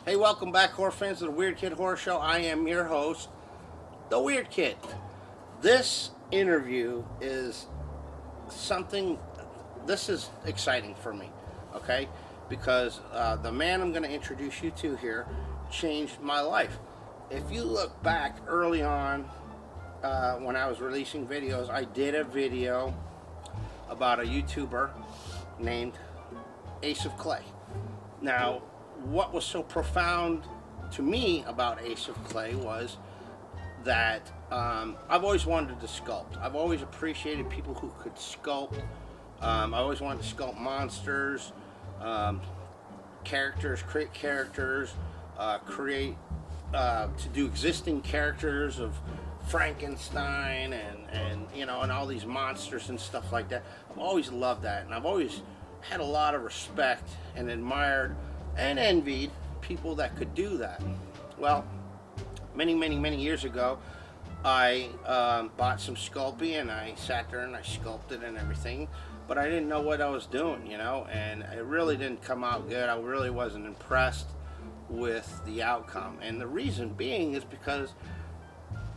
Hey, welcome back, horror fans of the Weird Kid Horror Show. I am your host, the Weird Kid. This interview is something, this is exciting for me, okay? Because the man I'm going to introduce you to here changed my life. If you look back early on when I was releasing videos, I did a video about a YouTuber named Ace of Clay. Now, what was so profound to me about Ace of Clay was that I've always wanted to sculpt. I've always appreciated people who could sculpt. I always wanted to sculpt monsters, characters, create characters, to do existing characters of Frankenstein and all these monsters and stuff like that. I've always loved that, and I've always had a lot of respect and admired and envied people that could do that. Well, many years ago, I bought some Sculpey and I sat there and I sculpted and everything, but I didn't know what I was doing, and it really didn't come out good. I really wasn't impressed with the outcome, and the reason being is because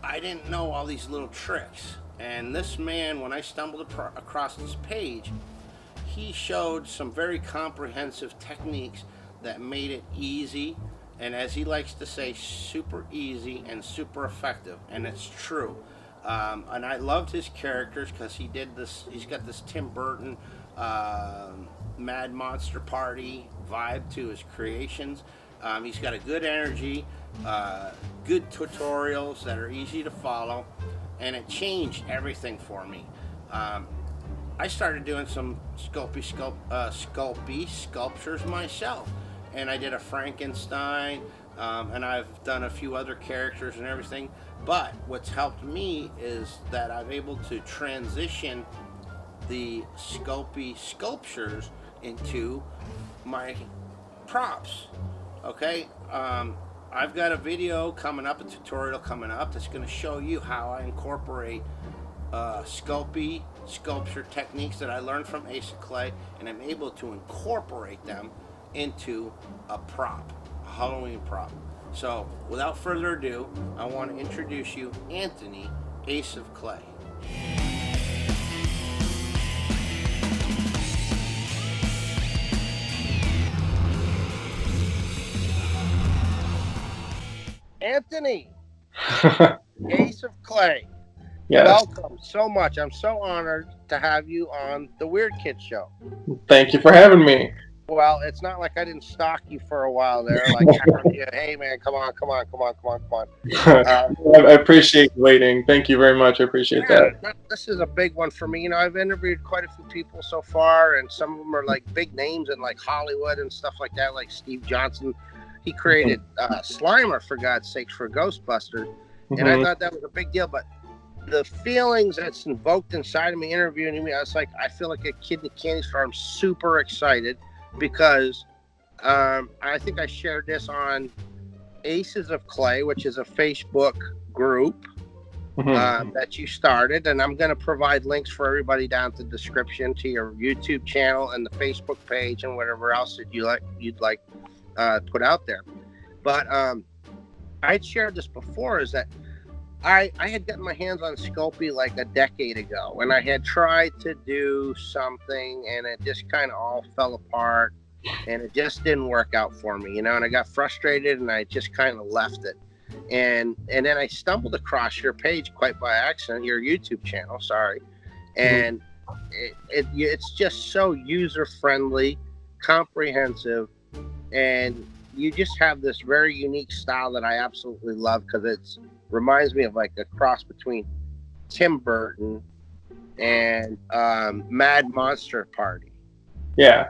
I didn't know all these little tricks. And this man, when I stumbled across this page, he showed some very comprehensive techniques that made it easy, and as he likes to say, super easy and super effective. And it's true. And I loved his characters because he's got this Tim Burton Mad Monster Party vibe to his creations. He's got a good energy, good tutorials that are easy to follow, and it changed everything for me. I started doing some sculpey sculptures myself, and I did a Frankenstein, and I've done a few other characters and everything. But what's helped me is that I'm able to transition the sculpey sculptures into my props. Okay, I've got a video coming up, a tutorial coming up that's going to show you how I incorporate sculpey sculpture techniques that I learned from Ace of Clay, and I'm able to incorporate them into a prop, a Halloween prop. So, without further ado, I want to introduce you Anthony, Ace of Clay. Anthony, Ace of Clay. Yes. Welcome so much. I'm so honored to have you on the Weird Kid Show. Thank you for having me. Well, it's not like I didn't stalk you for a while there. Like, hey man, come on. I appreciate waiting. Thank you very much. I appreciate that. This is a big one for me. I've interviewed quite a few people so far, and some of them are like big names in like Hollywood and stuff like that, like Steve Johnson. He created Slimer, for God's sakes, for Ghostbusters. And I thought that was a big deal, but the feelings that's invoked inside of me interviewing me, I feel like a kid in a candy store. I'm super excited because I think I shared this on Aces of Clay, which is a Facebook group that you started, and I'm going to provide links for everybody down in the description to your YouTube channel and the Facebook page and whatever else that you'd like put out there. But I'd shared this before, is that I had gotten my hands on Sculpey like a decade ago, and I had tried to do something, and it just kind of all fell apart, and it just didn't work out for me, and I got frustrated, and I just kind of left it. And then I stumbled across your page quite by accident, your YouTube channel, sorry, and it's just so user-friendly, comprehensive, and you just have this very unique style that I absolutely love, because it reminds me of like a cross between Tim Burton and Mad Monster Party. Yeah.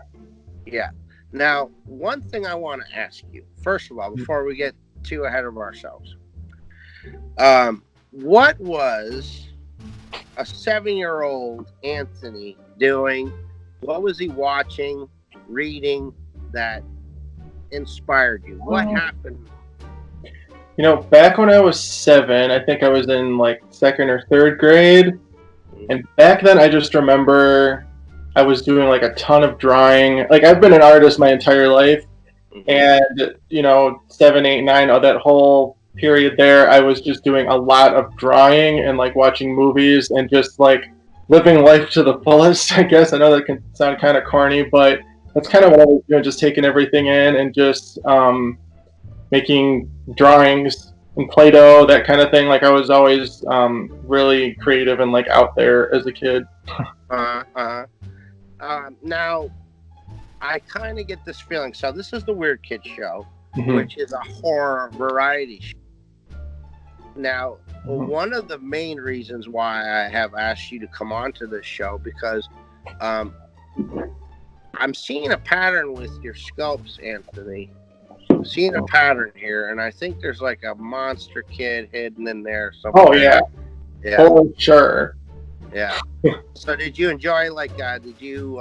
Now, one thing I want to ask you, first of all, before we get too ahead of ourselves, what was a 7-year-old Anthony doing? What was he watching, reading that inspired you? What happened? Back when I was 7, I think I was in like 2nd or 3rd grade. And back then I just remember I was doing like a ton of drawing. Like, I've been an artist my entire life, Mm-hmm. And, 7, 8, 9, that whole period there, I was just doing a lot of drawing and like watching movies and just like living life to the fullest, I guess. I know that can sound kind of corny, but that's kind of what I was doing, just taking everything in and just making drawings and Play-Doh, that kind of thing. Like I was always really creative and like out there as a kid. Uh-huh. Now, I kind of get this feeling. So this is the Weird Kid Show, Mm-hmm. which is a horror variety show. Now, Mm-hmm. one of the main reasons why I have asked you to come on to this show because um, I'm seeing a pattern with your sculpts, Anthony. I'm seeing a pattern here, and I think there's like a monster kid hidden in there Oh somewhere. yeah, Yeah, for sure. yeah. So, did you enjoy like? Did you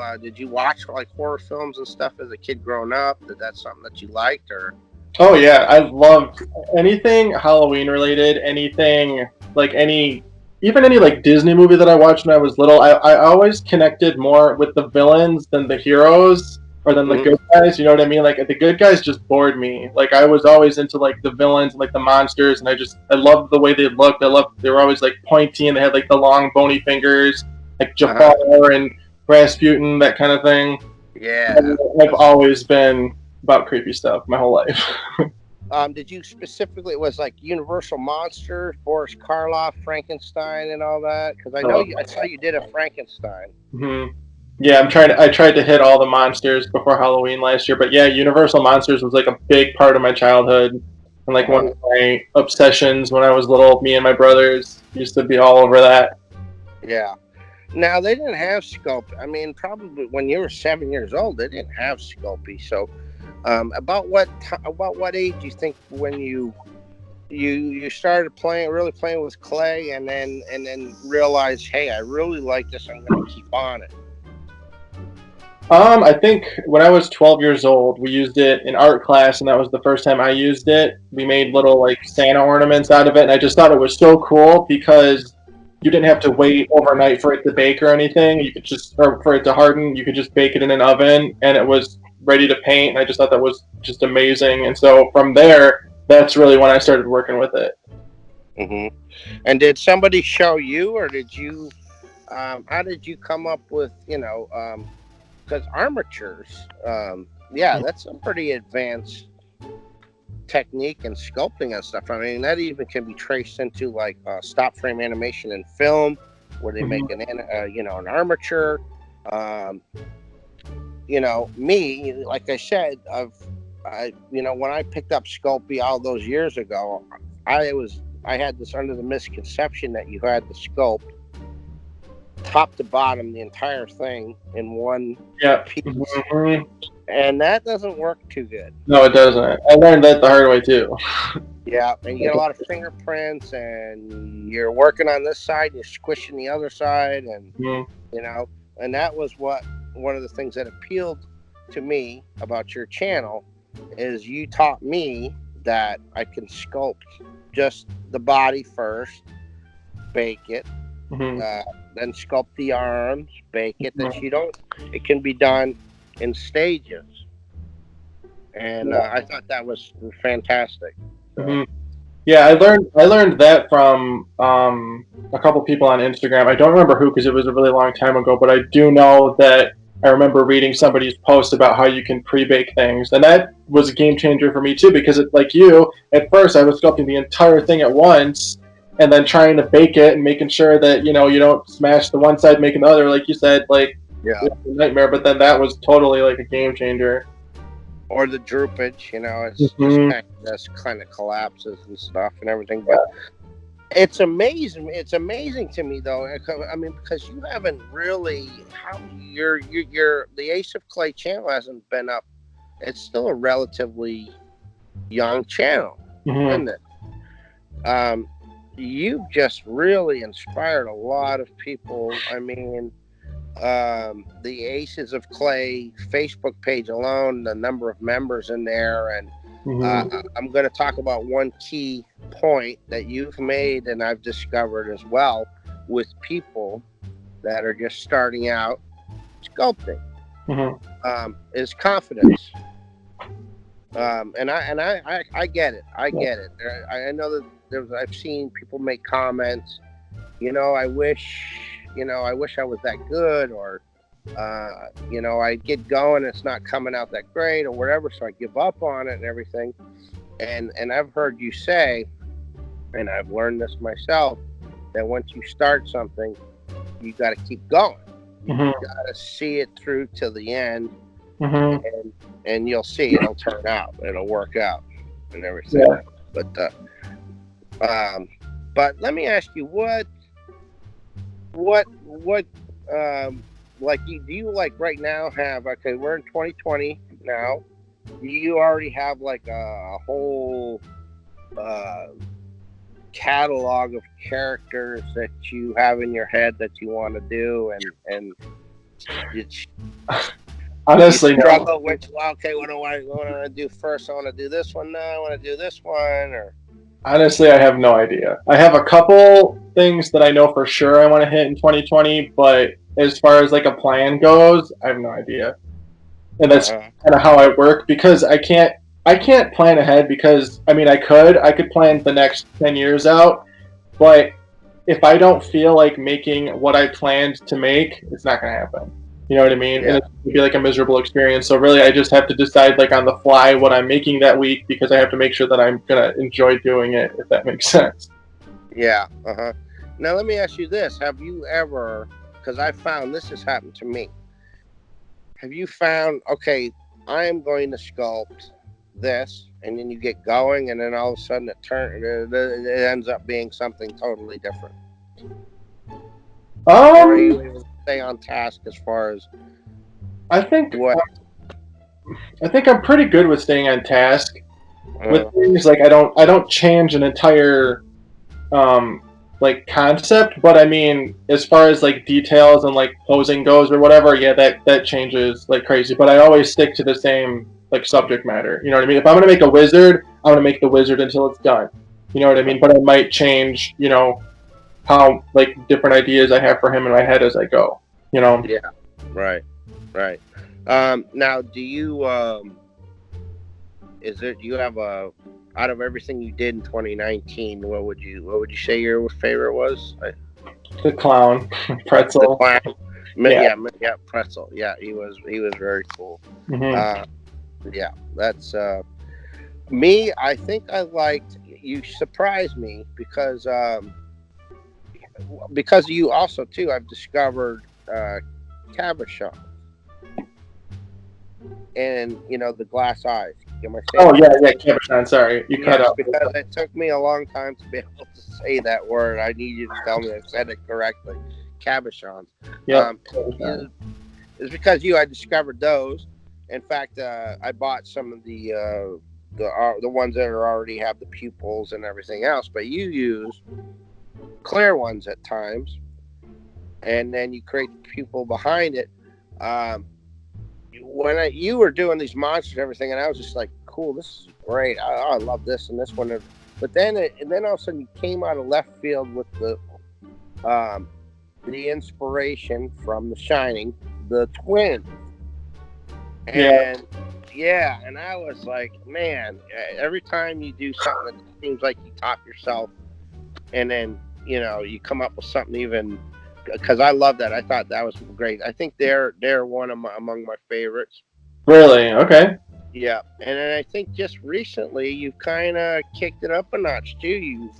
watch like horror films and stuff as a kid growing up? Did that something that you liked, or? Oh yeah, I loved anything Halloween related, anything like even any like Disney movie that I watched when I was little. I always connected more with the villains than the heroes or than the Mhm. good guys. You know what I mean? Like the good guys just bored me. Like I was always into like the villains and like the monsters, and I loved the way they looked. I loved they were always like pointy and they had like the long bony fingers, like Uh-huh. Jafar and Rasputin, that kind of thing. Yeah. I've always been about creepy stuff my whole life. Did you specifically it was like Universal Monsters, Boris Karloff, Frankenstein, and all that? Because I know So, you, I saw you did a Frankenstein. yeah, I tried to hit all the monsters before Halloween last year, but yeah, Universal Monsters was like a big part of my childhood and like one Uh-huh. of my obsessions when I was little. Me and my brothers used to be all over that. Yeah. Now they didn't have Sculpey. I mean, probably when you were 7 years old, they didn't have Sculpey. So, about what age do you think when you started really playing with clay, and then realized, hey, I really like this. I'm going to keep on it. I think when I was 12 years old, we used it in art class, and that was the first time I used it. We made little like Santa ornaments out of it, and I just thought it was so cool because you didn't have to wait overnight for it to bake or anything. You could just, or for it to harden, you could just bake it in an oven, and it was ready to paint. And I just thought that was just amazing. And so from there, that's really when I started working with it. Hmm. And did somebody show you, or did you? How did you come up with because armatures? Yeah, that's a pretty advanced technique in sculpting and stuff. I mean, that even can be traced into like stop frame animation in film, where they make an armature. Um, me, like I said, when I picked up Sculpey all those years ago, I had this under the misconception that you had to sculpt top to bottom the entire thing in one Yeah. piece, and that doesn't work too good. No, it doesn't. I learned that the hard way too. Yeah, and you get a lot of fingerprints, and you're working on this side, you're squishing the other side, and Mhm. you know, and that was one of the things that appealed to me about your channel is you taught me that I can sculpt just the body first, bake it, Mhm. uh, then sculpt the arms, bake it. That you don't. It can be done in stages, and I thought that was fantastic. So. Mhm. Yeah, I learned that from a couple people on Instagram. I don't remember who because it was a really long time ago, but I do know that I remember reading somebody's post about how you can pre-bake things, and that was a game changer for me too. Because like you, at first I was sculpting the entire thing at once, and then trying to bake it and making sure that you don't smash the one side, making the other. Like you said, like Yeah. it was a nightmare. But then that was totally like a game changer. Or the droopage, it's just Hmm. kind of collapses and stuff and everything. But it's amazing. It's amazing to me though. I mean, because you haven't really how you're the Ace of Clay channel hasn't been up. It's still a relatively young channel, Hmm. isn't it? Um, you've just really inspired a lot of people. I mean, the Aces of Clay Facebook page alone, the number of members in there, and Hmm. I'm going to talk about one key point that you've made and I've discovered as well with people that are just starting out sculpting Hmm. is confidence. I get it. I get it. I know that I've seen people make comments. I wish I was that good, or I get going, it's not coming out that great, or whatever. So I give up on it and everything. And I've heard you say, and I've learned this myself, that once you start something, you got to keep going. You got to see it through to the end, and you'll see it'll turn out, it'll work out, and everything. Yeah. But let me ask you, what like do you like right now have? Okay, we're in 2020 now. Do you already have like a whole catalog of characters that you have in your head that you want to do, and honestly, you struggle with, okay, what do I want to do first? I want to do this one now. I want to do this one, or honestly, I have no idea. I have a couple things that I know for sure I want to hit in 2020, but as far as like a plan goes, I have no idea. And that's kind of how I work, because I can't plan ahead, because I mean I could plan the next 10 years out, but if I don't feel like making what I planned to make, it's not going to happen. You know what I mean? Yeah. And it's going to be like a miserable experience. So really, I just have to decide like on the fly what I'm making that week, because I have to make sure that I'm going to enjoy doing it, if that makes sense. Yeah. Now let me ask you this: have you ever? Because I found this has happened to me. Have you found, okay, I am going to sculpt this, and then you get going, and then all of a sudden it ends up being something totally different? Or are you able to stay on task as far as I think I'm pretty good with staying on task with things. Like I don't change an entire like concept, but I mean, as far as like details and like posing goes or whatever, yeah, that changes like crazy. But I always stick to the same like subject matter. You know what I mean? If I'm gonna make a wizard, I'm gonna make the wizard until it's done. You know what I mean? But I might change, how like different ideas I have for him in my head as I go. Yeah. Right. Now, do you do you have out of everything you did in 2019, what would you say your favorite was? The clown, Pretzel. The clown. Yeah, Pretzel. Yeah, he was very cool. Yeah, that's me. I think I liked. You surprised me because of you also too. I've discovered cabochon, and the glass eyes. Oh yeah, cabochon. Sorry, you cut out. Because it took me a long time to be able to say that word. I need you to tell me I said it correctly. Cabochons. Yeah. It's because I discovered those. In fact, I bought some of the ones that already have the pupils and everything else. But you use clear ones at times, and then you create the pupil behind it. When you were doing these monsters and everything, and I was just like, cool, this is great. I love this and this one. But then all of a sudden you came out of left field with the inspiration from The Shining, the twins. And and I was like, man, every time you do something that seems like you top yourself, and then you come up with something even. Because I love that. I thought that was great. I think they're one among my favorites. Really? Okay. Yeah, and then I think just recently you've kind of kicked it up a notch too.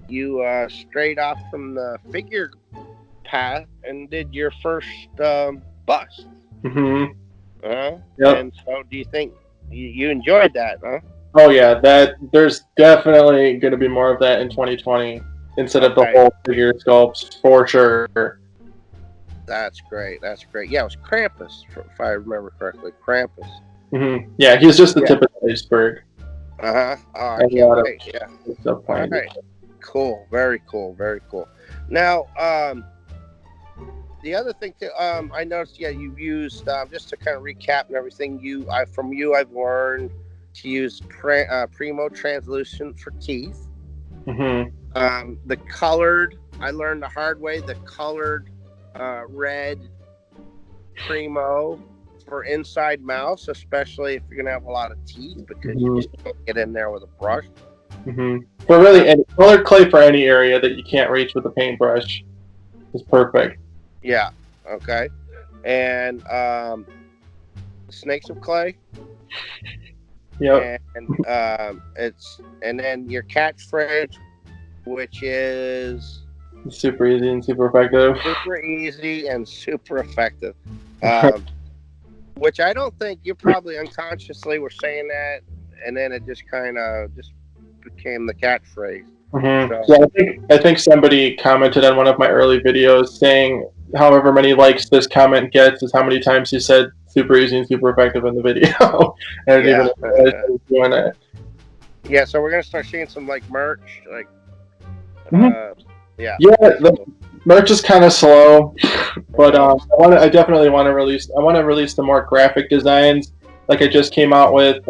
You strayed off from the figure path and did your first bust. Yep. And so, do you think you enjoyed that? Huh? Oh yeah, there's definitely going to be more of that in 2020. Instead of the whole figure sculpts, for sure. That's great. Yeah, it was Krampus, if I remember correctly. Krampus. Yeah, he's just the tip of the iceberg. Oh, I can't wait. Yeah. All right. Cool. Very cool. Now, the other thing too, I noticed. Yeah, you've used just to kind of recap and everything. I've learned to use Primo translucent for teeth. The colored, I learned the hard way, the colored red Primo for inside mouths, especially if you're gonna have a lot of teeth, because you Mhm. just can't get in there with a brush. But really, any colored clay for any area that you can't reach with a paintbrush is perfect. Yeah. Okay. And snakes of clay, Yep. and and then your catchphrase, which is Super easy and super effective. super easy and super effective. Um, which I don't think you probably unconsciously were saying that, and then it just kind of just became the catchphrase. So, Yeah, I think somebody commented on one of my early videos saying however many likes this comment gets is how many times he said super easy and super effective in the video. I didn't even yeah, realize I was doing it. yeah. So we're gonna start seeing some like merch, like Mhm. yeah, Yeah, that's the cool. merch is kind of slow, but Uh-huh. I definitely want to release. I want to release some more graphic designs. Like I just came out with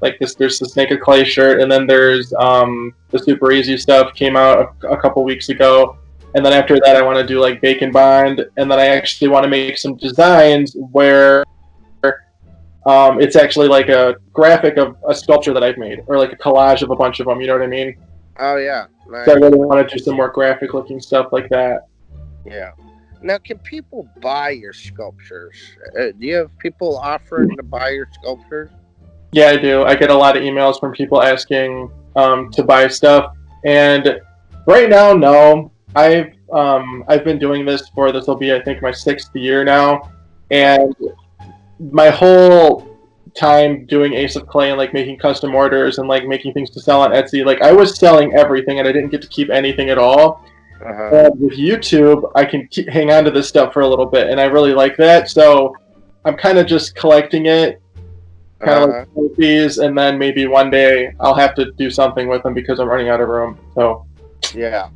like this. There's this Naked Clay shirt, and then there's the Super Easy stuff came out a couple weeks ago. And then after that, I want to do like Bacon Bond, and then I actually want to make some designs where it's actually like a graphic of a sculpture that I've made, or like a collage of a bunch of them. You know what I mean? Oh yeah, So I nice. really want to do some more graphic looking stuff like that. Yeah. Now, can people buy your sculptures? Do you have people offering to buy your sculptures? Yeah, I do. I get a lot of emails from people asking to buy stuff, and right now, no. I've been doing this for this will be I think my 6th year now, Right. and my whole time doing Ace of Clay and like making custom orders and like making things to sell on Etsy, like I was selling everything and I didn't get to keep anything at all. Uh-huh. And with YouTube, I can hang on to this stuff for a little bit, and I really like that. So I'm kind of just collecting it, kind of like Uh-huh. trophies, and then maybe one day I'll have to do something with them because I'm running out of room. So, Yeah.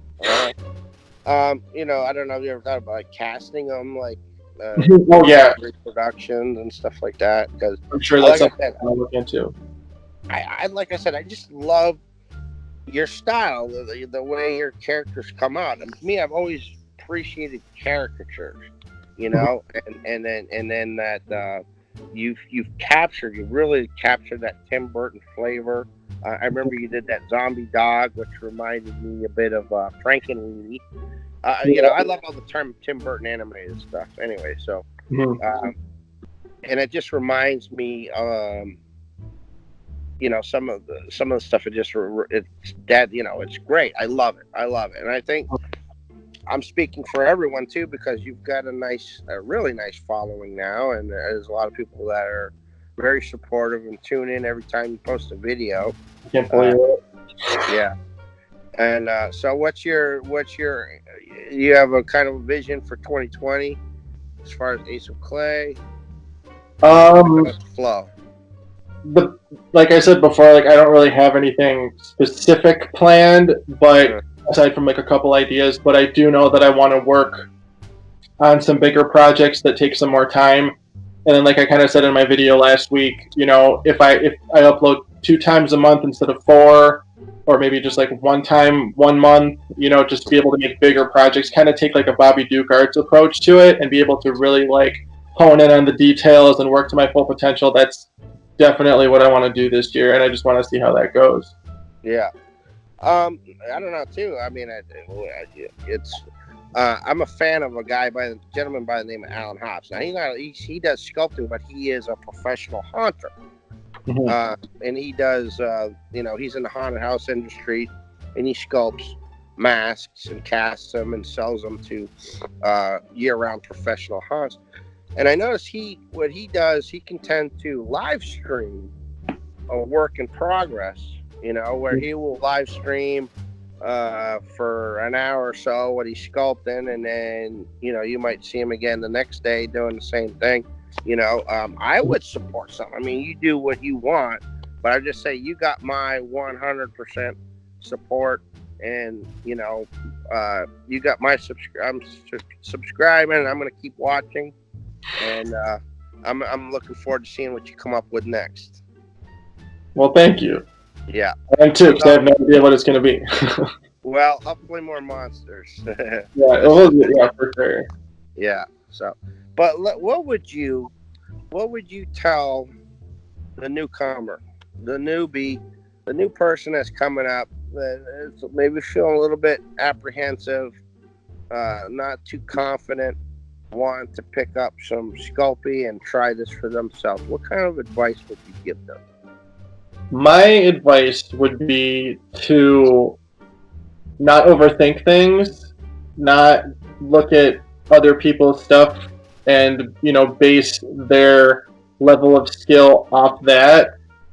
I don't know if you ever thought about like, casting them, like oh yeah, reproductions and stuff like that. Because, I'm sure that's like I something said, I'll look into. like I said, I just love your style, the way your characters come out. And me, I've always appreciated caricatures, and then that you've really captured that Tim Burton flavor. I remember you did that zombie dog, which reminded me a bit of Frankenweenie. I love all the Tim Burton animated stuff. Anyway, so Mhm. and it just reminds me, some of the stuff. It's that it's great. I love it. And I think I'm speaking for everyone too, because you've got a really nice following now, and there's a lot of people that are very supportive and tune in every time you post a video. I can't Uh, believe it. yeah. And so, you have a kind of vision for 2020 as far as Ace of Clay? Or you kind of Um, go with the flow? the like I said before, like I don't really have anything specific planned, but Uh, aside from like a couple ideas, but I do know that I want to work on some bigger projects that take some more time. And then, like I kind of said in my video last week, if I upload 2 times a month instead of 4, or maybe just like one time 1 month, just to be able to make bigger projects, kind of take like a Bobby Duke Arts approach to it, and be able to really like hone in on the details and work to my full potential. That's definitely what I want to do this year, and I just want to see how that goes. yeah. I don't know too. I mean, it's. I'm a fan of a gentleman by the name of Alan Hobbs. Now he does sculpting, but he is a professional haunter. Mhm. And he does. He's in the haunted house industry, and he sculpts masks and casts them and sells them to year-round professional haunts. And I noticed what he does, he can tend to live stream a work in progress, where he will live stream for an hour or so what he's sculpting, and then you might see him again the next day doing the same thing. I would support something. I mean, you do what you want, but I just say you got my 100% support, and you got my I'm subscribing, and I'm going to keep watching, and I'm looking forward to seeing what you come up with next. Well, thank you. Yeah. I am too, because I have no idea what it's going to be. Well, hopefully more monsters. Yeah, it will, yeah, for sure. Yeah. So, but what would you what would you tell the newcomer, the newbie, the new person that's coming up that is maybe feeling a little bit apprehensive, not too confident, wanting to pick up some Sculpey and try this for themselves? What kind of advice would you give them? My advice would be to not overthink things, not look at other people's stuff and, base their level of skill off that.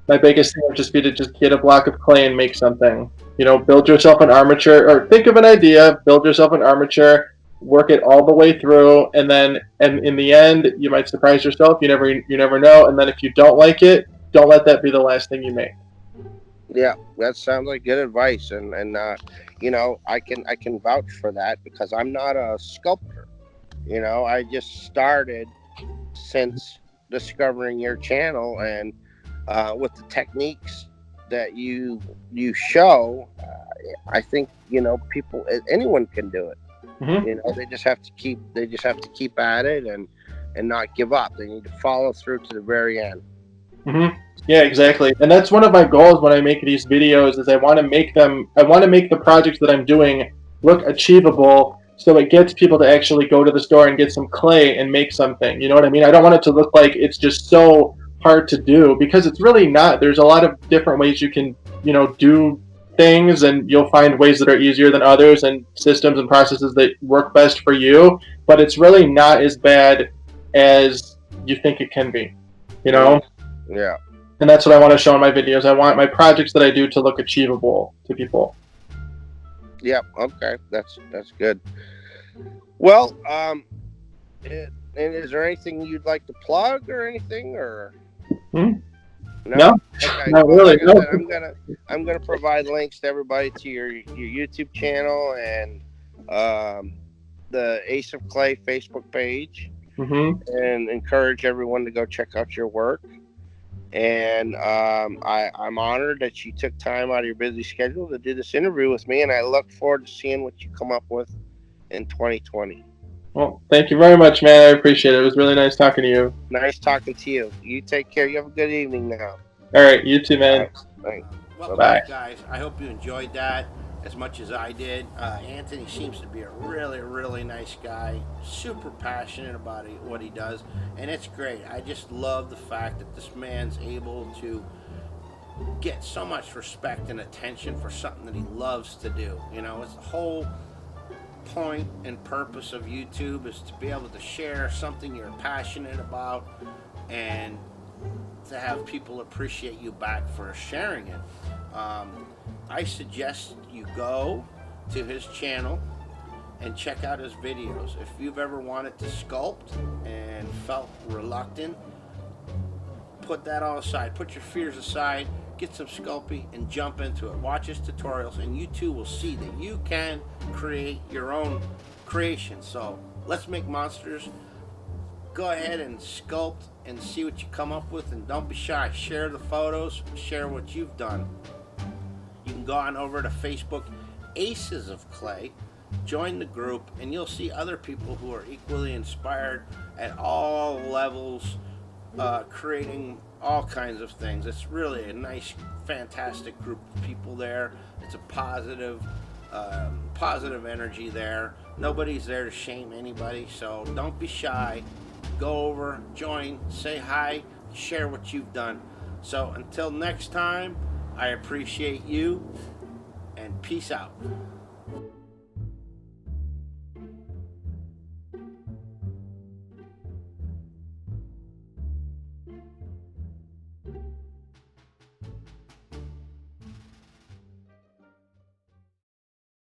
My biggest thing would just be to just get a block of clay and make something. Build yourself an armature, or think of an idea, build yourself an armature, work it all the way through, and in the end, you might surprise yourself. You never know. And then if you don't like it, don't let that be the last thing you make. Yeah, that sounds like good advice, and I can vouch for that because I'm not a sculptor. I just started since discovering your channel, and with the techniques that you show, I think people, anyone can do it. Mm-hmm. They just have to keep at it and not give up. They need to follow through to the very end. Mm-hmm. Yeah, exactly. And that's one of my goals when I make these videos is I want to make the projects that I'm doing look achievable so it gets people to actually go to the store and get some clay and make something. You know what I mean? I don't want it to look like it's just so hard to do, because it's really not. There's a lot of different ways you can, do things, and you'll find ways that are easier than others and systems and processes that work best for you, but it's really not as bad as you think it can be. Yeah. And that's what I want to show in my videos. I want my projects that I do to look achievable to people. Yep. Okay. That's good. Well, and is there anything you'd like to plug or anything, or? No, Okay. not Well, really. like I said, I'm gonna provide links to everybody to your YouTube channel and the Ace of Clay Facebook page, and encourage everyone to go check out your work. And I'm honored that you took time out of your busy schedule to do this interview with me, and I look forward to seeing what you come up with in 2020. Well, thank you very much, man. I appreciate it. It was really nice talking to you. Nice talking to you. You take care. You have a good evening now. All right, you too, man. Thanks. Well, Bye. guys, I hope you enjoyed that as much as I did. Anthony seems to be a really, really nice guy, super passionate about what he does, and it's great. I just love the fact that this man's able to get so much respect and attention for something that he loves to do. It's the whole point and purpose of YouTube is to be able to share something you're passionate about and to have people appreciate you back for sharing it. I suggest you go to his channel and check out his videos. If you've ever wanted to sculpt and felt reluctant, put that all aside. Put your fears aside. Get some Sculpey and jump into it. Watch his tutorials, and you too will see that you can create your own creation. So let's make monsters. Go ahead and sculpt and see what you come up with, and don't be shy. Share the photos. Share what you've done. You can go on over to Facebook, Aces of Clay. Join the group, and you'll see other people who are equally inspired at all levels, creating all kinds of things. It's really a nice, fantastic group of people there. It's a positive energy there. Nobody's there to shame anybody, so don't be shy. Go over, join, say hi, share what you've done. So until next time, I appreciate you, and peace out.